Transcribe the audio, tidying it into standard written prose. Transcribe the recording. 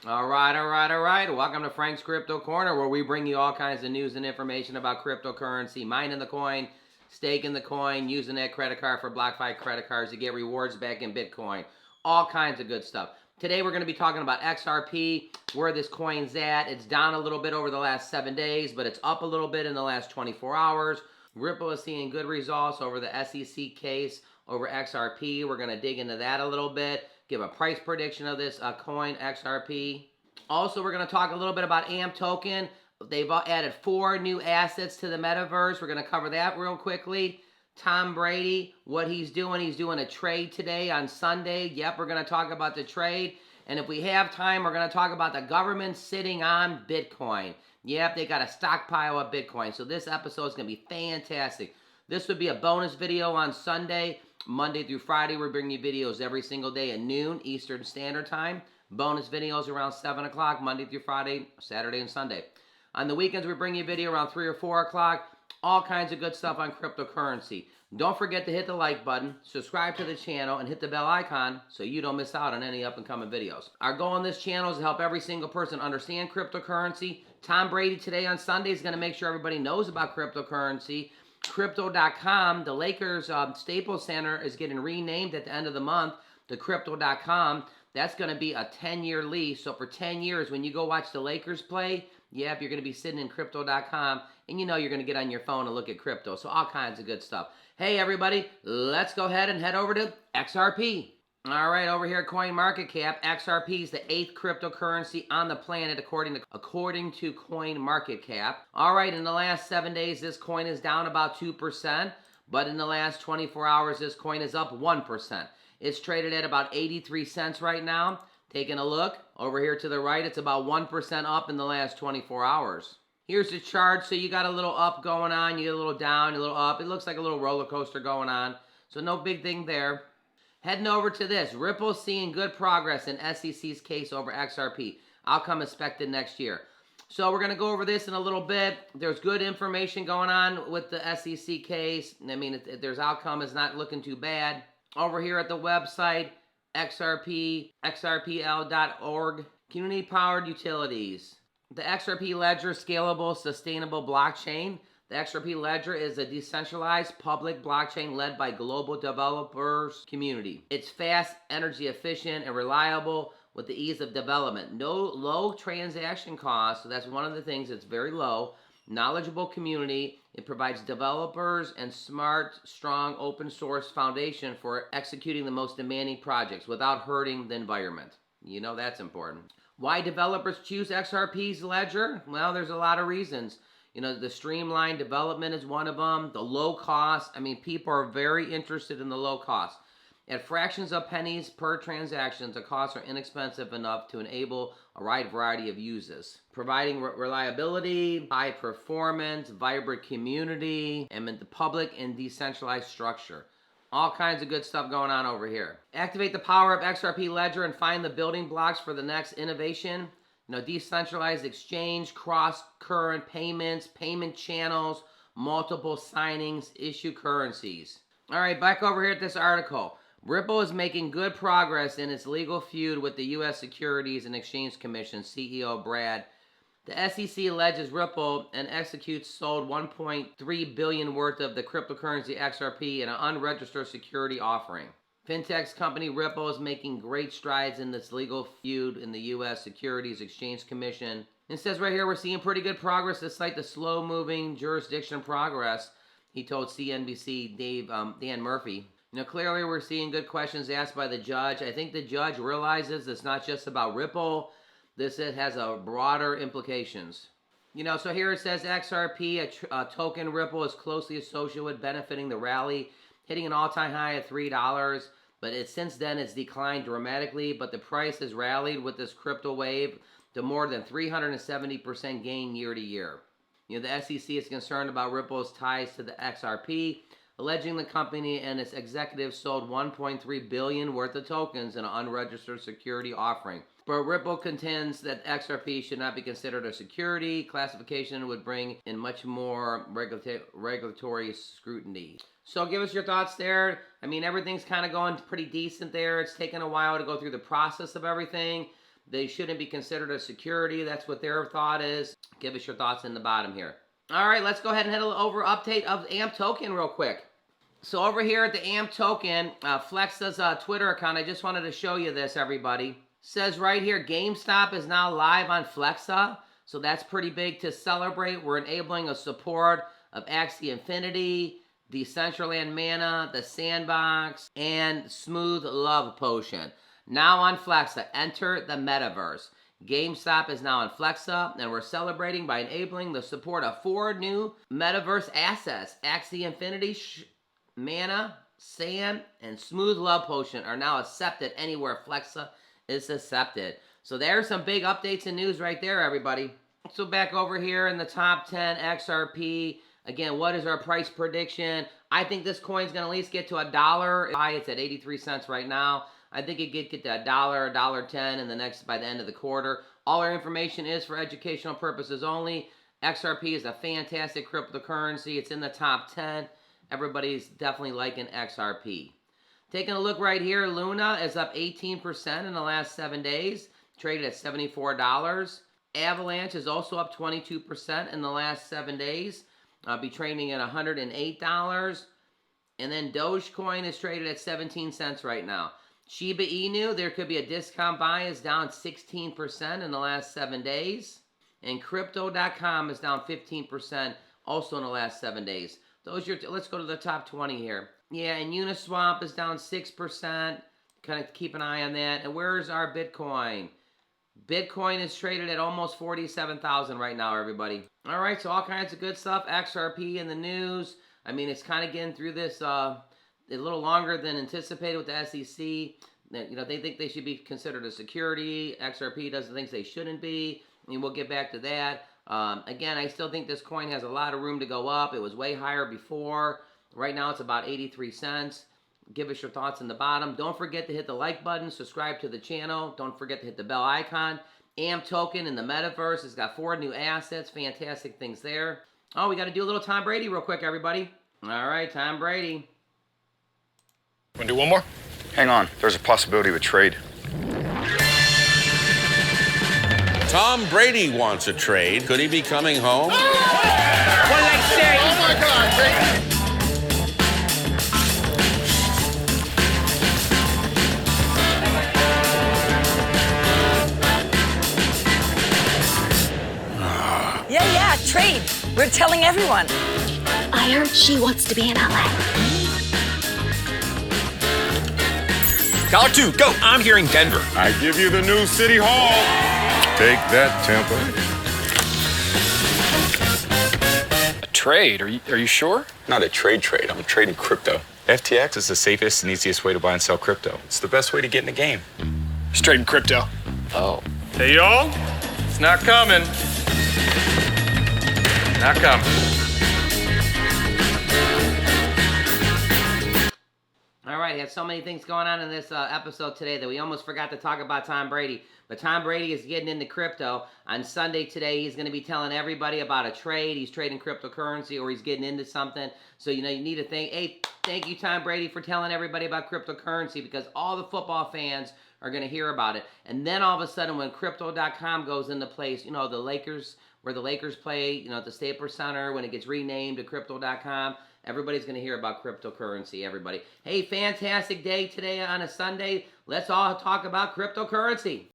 All right, all right, all right. Welcome to Frank's Crypto Corner, where we bring you all kinds of news and information about cryptocurrency, mining the coin, staking the coin, using that credit card for BlockFi credit cards to get rewards back in Bitcoin. All kinds of good stuff. Today we're going to be talking about XRP, where this coin's at. It's down a little bit over the last 7 days, but it's up a little bit in the last 24 hours. Ripple is seeing good results over the SEC case over XRP. We're going to dig into that a little bit, give a price prediction of this coin XRP. Also, we're going to talk a little bit about AMP token. They've added 4 new assets to the metaverse. We're going to cover that real quickly. Tom Brady, what he's doing a trade today on Sunday. Yep, we're going to talk about the trade. And if we have time, we're going to talk about the government sitting on Bitcoin. Yep, they got a stockpile of Bitcoin. So this episode is going to be fantastic. This would be a bonus video on Sunday. Monday through Friday, we're bringing you videos every single day at noon Eastern Standard Time. Bonus videos around 7 o'clock, Monday through Friday, Saturday and Sunday. On the weekends, we bring you a video around 3 or 4 o'clock. All kinds of good stuff on cryptocurrency. Don't forget to hit the like button, subscribe to the channel, and hit the bell icon so you don't miss out on any up-and-coming videos. Our goal on this channel is to help every single person understand cryptocurrency. Tom Brady today on Sunday is going to make sure everybody knows about cryptocurrency. Crypto.com, the Lakers Staples Center, is getting renamed at the end of the month to Crypto.com. That's going to be a 10-year lease. So for 10 years, when you go watch the Lakers play, yep, you're going to be sitting in Crypto.com, and you know you're going to get on your phone and look at crypto. So all kinds of good stuff. Hey, everybody, let's go ahead and head over to XRP. All right, over here at CoinMarketCap, XRP is the 8th cryptocurrency on the planet according to CoinMarketCap. All right, in the last 7 days, this coin is down about 2%, but in the last 24 hours, this coin is up 1%. It's traded at about 83 cents right now. Taking a look, over here to the right, it's about 1% up in the last 24 hours. Here's the chart, so you got a little up going on, you get a little down, a little up. It looks like a little roller coaster going on, so no big thing there. Heading over to this, Ripple seeing good progress in SEC's case over XRP. Outcome expected next year. So we're going to go over this in a little bit. There's good information going on with the SEC case. I mean, there's outcome is not looking too bad. Over here at the website, xrpl.org, community-powered utilities. The XRP Ledger scalable, sustainable blockchain. The XRP Ledger is a decentralized public blockchain led by global developers community. It's fast, energy efficient, and reliable with the ease of development. No low transaction costs, so that's one of the things that's very low. Knowledgeable community. It provides developers and smart, strong, open source foundation for executing the most demanding projects without hurting the environment. You know that's important. Why developers choose XRP's ledger? Well, there's a lot of reasons. You know, the streamlined development is one of them. The low cost. I mean, people are very interested in the low cost. At fractions of pennies per transaction, the costs are inexpensive enough to enable a wide variety of uses. Providing reliability, high performance, vibrant community, and the public and decentralized structure. All kinds of good stuff going on over here. Activate the power of XRP Ledger and find the building blocks for the next innovation. You know, decentralized exchange, cross-current payments, payment channels, multiple signings, issue currencies. All right, back over here at this article. Ripple is making good progress in its legal feud with the U.S. Securities and Exchange Commission CEO Brad. The SEC alleges Ripple and executes sold $1.3 billion worth of the cryptocurrency XRP in an unregistered security offering. Fintech company Ripple is making great strides in this legal feud in the U.S. Securities Exchange Commission. It says right here we're seeing pretty good progress despite the slow-moving jurisdiction progress, he told CNBC Dan Murphy. You know, clearly we're seeing good questions asked by the judge. I think the judge realizes it's not just about Ripple. This has a broader implications. You know, so here it says XRP, a token Ripple is closely associated with benefiting the rally, hitting an all-time high of $3. But since then it's declined dramatically, but the price has rallied with this crypto wave to more than 370% gain year to year. You know, the SEC is concerned about Ripple's ties to the XRP, alleging the company and its executives sold $1.3 billion worth of tokens in an unregistered security offering. But Ripple contends that XRP should not be considered a security. Classification would bring in much more regulatory scrutiny. So give us your thoughts there. I mean, everything's kind of going pretty decent there. It's taken a while to go through the process of everything. They shouldn't be considered a security. That's what their thought is. Give us your thoughts in the bottom here. All right, let's go ahead and head over update of AMP token real quick. So over here at the AMP token, Flexa's Twitter account, I just wanted to show you this, everybody. Says right here, GameStop is now live on Flexa. So that's pretty big to celebrate. We're enabling a support of Axie Infinity, Decentraland Mana, the Sandbox, and Smooth Love Potion. Now on Flexa, enter the metaverse. GameStop is now on Flexa, and we're celebrating by enabling the support of 4 new metaverse assets. Axie Infinity, Mana, Sand, and Smooth Love Potion are now accepted anywhere Flexa is accepted. So there's some big updates and news right there, everybody. So back over here in the top 10, XRP. Again, what is our price prediction? I think this coin's going to at least get to $1. It's at 83 cents right now. I think it could get to $1, $1.10 in the next, by the end of the quarter. All our information is for educational purposes only. XRP is a fantastic cryptocurrency. It's in the top 10. Everybody's definitely liking XRP. Taking a look right here, Luna is up 18% in the last 7 days, traded at $74. Avalanche is also up 22% in the last 7 days. Be trading at $108. And then Dogecoin is traded at 17 cents right now. Shiba Inu, there could be a discount buy, is down 16% in the last 7 days. And crypto.com is down 15% also in the last 7 days. Let's go to the top 20 here. Yeah, and Uniswap is down 6%. Kind of keep an eye on that. And where's our Bitcoin? Bitcoin is traded at almost 47,000 right now, everybody. All right, so all kinds of good stuff. XRP in the news. I mean, it's kind of getting through this a little longer than anticipated with the SEC. You know, they think they should be considered a security. XRP doesn't think they shouldn't be. I mean, we'll get back to that. Again, I still think this coin has a lot of room to go up. It was way higher before. Right now, it's about 83 cents. Give us your thoughts in the bottom. Don't forget to hit the like button, subscribe to the channel. Don't forget to hit the bell icon. AMP token in the metaverse has got 4 new assets. Fantastic things there. Oh, we got to do a little Tom Brady real quick, everybody. All right, Tom Brady. Want to do one more? Hang on. There's a possibility of a trade. Tom Brady wants a trade. Could he be coming home? What did I say? Oh my God, Brady! Yeah, trade. We're telling everyone. I heard she wants to be in LA. $2, go. I'm hearing Denver. I give you the new City Hall. Take that, Tampa. A trade? Are you sure? Not a trade. I'm trading crypto. FTX is the safest and easiest way to buy and sell crypto. It's the best way to get in the game. Just trading crypto. Oh. Hey, y'all. It's not coming. Not coming. All right, have so many things going on in this episode today that we almost forgot to talk about Tom Brady. But Tom Brady is getting into crypto. On Sunday today, he's going to be telling everybody about a trade. He's trading cryptocurrency or he's getting into something. So, you know, you need to thank you, Tom Brady, for telling everybody about cryptocurrency because all the football fans are going to hear about it. And then all of a sudden when crypto.com goes into place, you know, the Lakers, where the Lakers play, you know, at the Staples Center, when it gets renamed to crypto.com, everybody's going to hear about cryptocurrency, everybody. Hey, fantastic day today on a Sunday. Let's all talk about cryptocurrency.